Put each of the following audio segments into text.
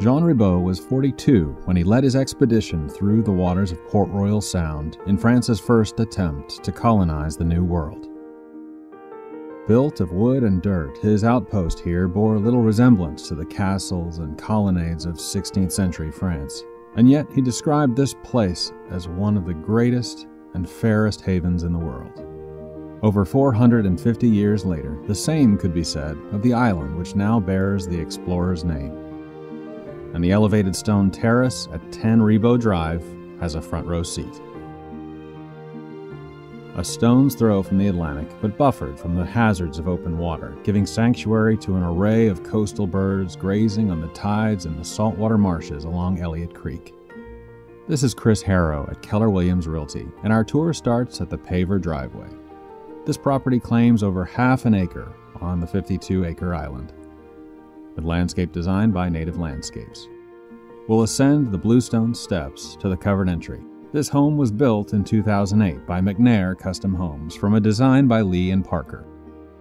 Jean Ribaut was 42 when he led his expedition through the waters of Port Royal Sound in France's first attempt to colonize the New World. Built of wood and dirt, his outpost here bore little resemblance to the castles and colonnades of 16th century France, and yet he described this place as one of the greatest and fairest havens in the world. Over 450 years later, the same could be said of the island which now bears the explorer's name. And the elevated stone terrace at 10 Ribaut Drive has a front row seat. A stone's throw from the Atlantic, but buffered from the hazards of open water, giving sanctuary to an array of coastal birds grazing on the tides and the saltwater marshes along Elliott Creek. This is Chris Harrow at Keller Williams Realty, and our tour starts at the paver driveway. This property claims over half an acre on the 52-acre island, with landscape design by Native Landscapes. We'll ascend the bluestone steps to the covered entry. This home was built in 2008 by McNair Custom Homes from a design by Lee and Parker.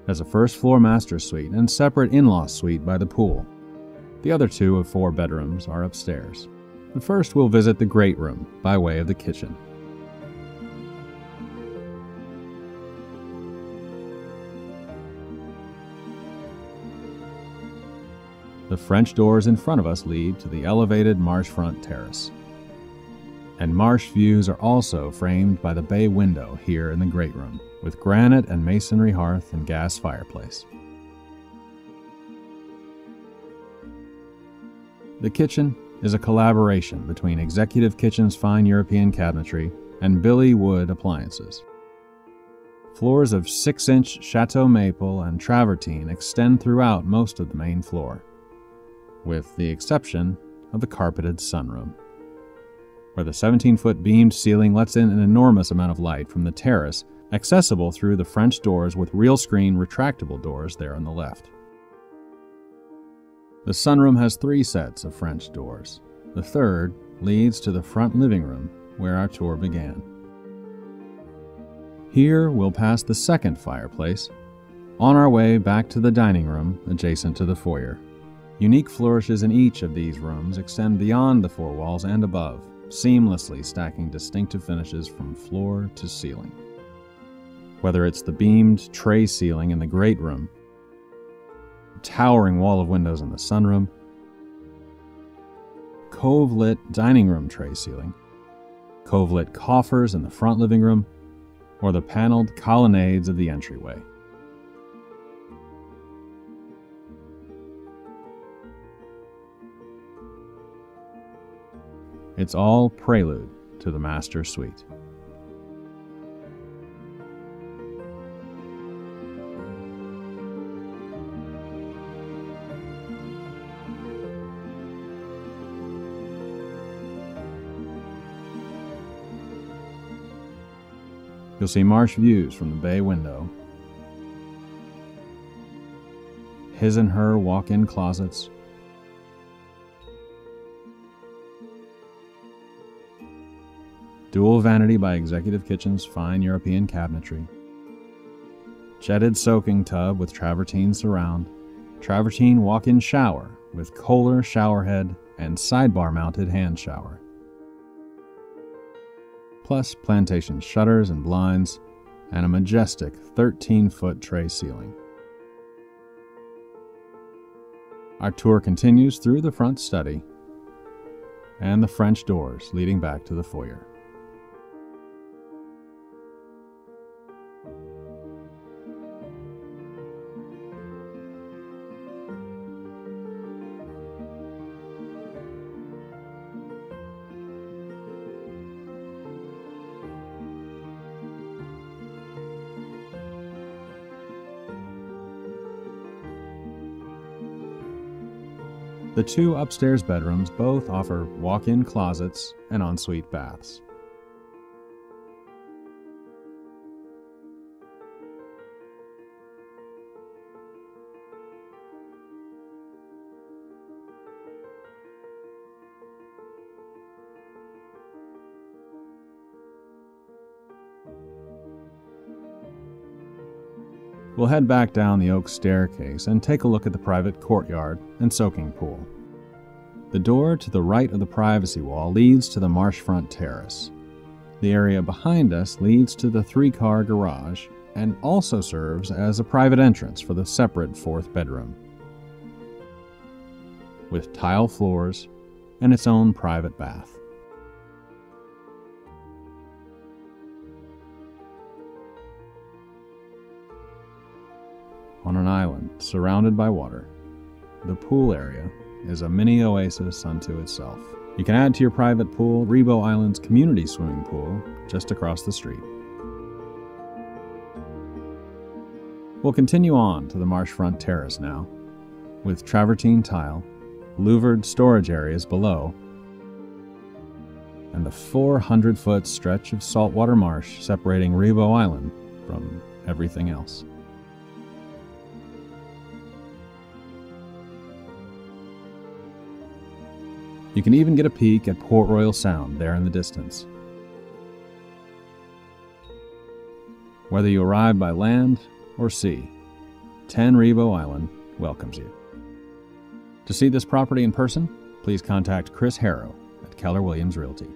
Has a first-floor master suite and separate in-law suite by the pool. The other two of 4 bedrooms are upstairs. But first we'll visit the great room by way of the kitchen. The French doors in front of us lead to the elevated marshfront terrace. And marsh views are also framed by the bay window here in the great room, with granite and masonry hearth and gas fireplace. The kitchen is a collaboration between Executive Kitchen's fine European cabinetry and Billy Wood appliances. Floors of 6-inch Chateau maple and travertine extend throughout most of the main floor, with the exception of the carpeted sunroom, where the 17-foot beamed ceiling lets in an enormous amount of light from the terrace, accessible through the French doors with real screen retractable doors there on the left. The sunroom has 3 sets of French doors. The third leads to the front living room, where our tour began. Here we'll pass the second fireplace, on our way back to the dining room adjacent to the foyer. Unique flourishes in each of these rooms extend beyond the 4 walls and above, seamlessly stacking distinctive finishes from floor to ceiling. Whether it's the beamed tray ceiling in the great room, the towering wall of windows in the sunroom, cove-lit dining room tray ceiling, cove-lit coffers in the front living room, or the paneled colonnades of the entryway. It's all prelude to the master suite. You'll see marsh views from the bay window, his and her walk-in closets, dual vanity by Executive Kitchen's fine European cabinetry, jetted soaking tub with travertine surround, travertine walk-in shower with Kohler showerhead and sidebar-mounted hand shower, plus plantation shutters and blinds, and a majestic 13-foot tray ceiling. Our tour continues through the front study and the French doors leading back to the foyer. The 2 upstairs bedrooms both offer walk-in closets and ensuite baths. We'll head back down the oak staircase and take a look at the private courtyard and soaking pool. The door to the right of the privacy wall leads to the marshfront terrace. The area behind us leads to the 3-car garage and also serves as a private entrance for the separate 4th bedroom, with tile floors and its own private bath. On an island surrounded by water, the pool area is a mini oasis unto itself. You can add to your private pool Ribaut Island's community swimming pool just across the street. We'll continue on to the marshfront terrace now, with travertine tile, louvered storage areas below, and the 400-foot stretch of saltwater marsh separating Ribaut Island from everything else. You can even get a peek at Port Royal Sound there in the distance. Whether you arrive by land or sea, 10 Ribaut Island welcomes you. To see this property in person, please contact Chris Harrow at Keller Williams Realty.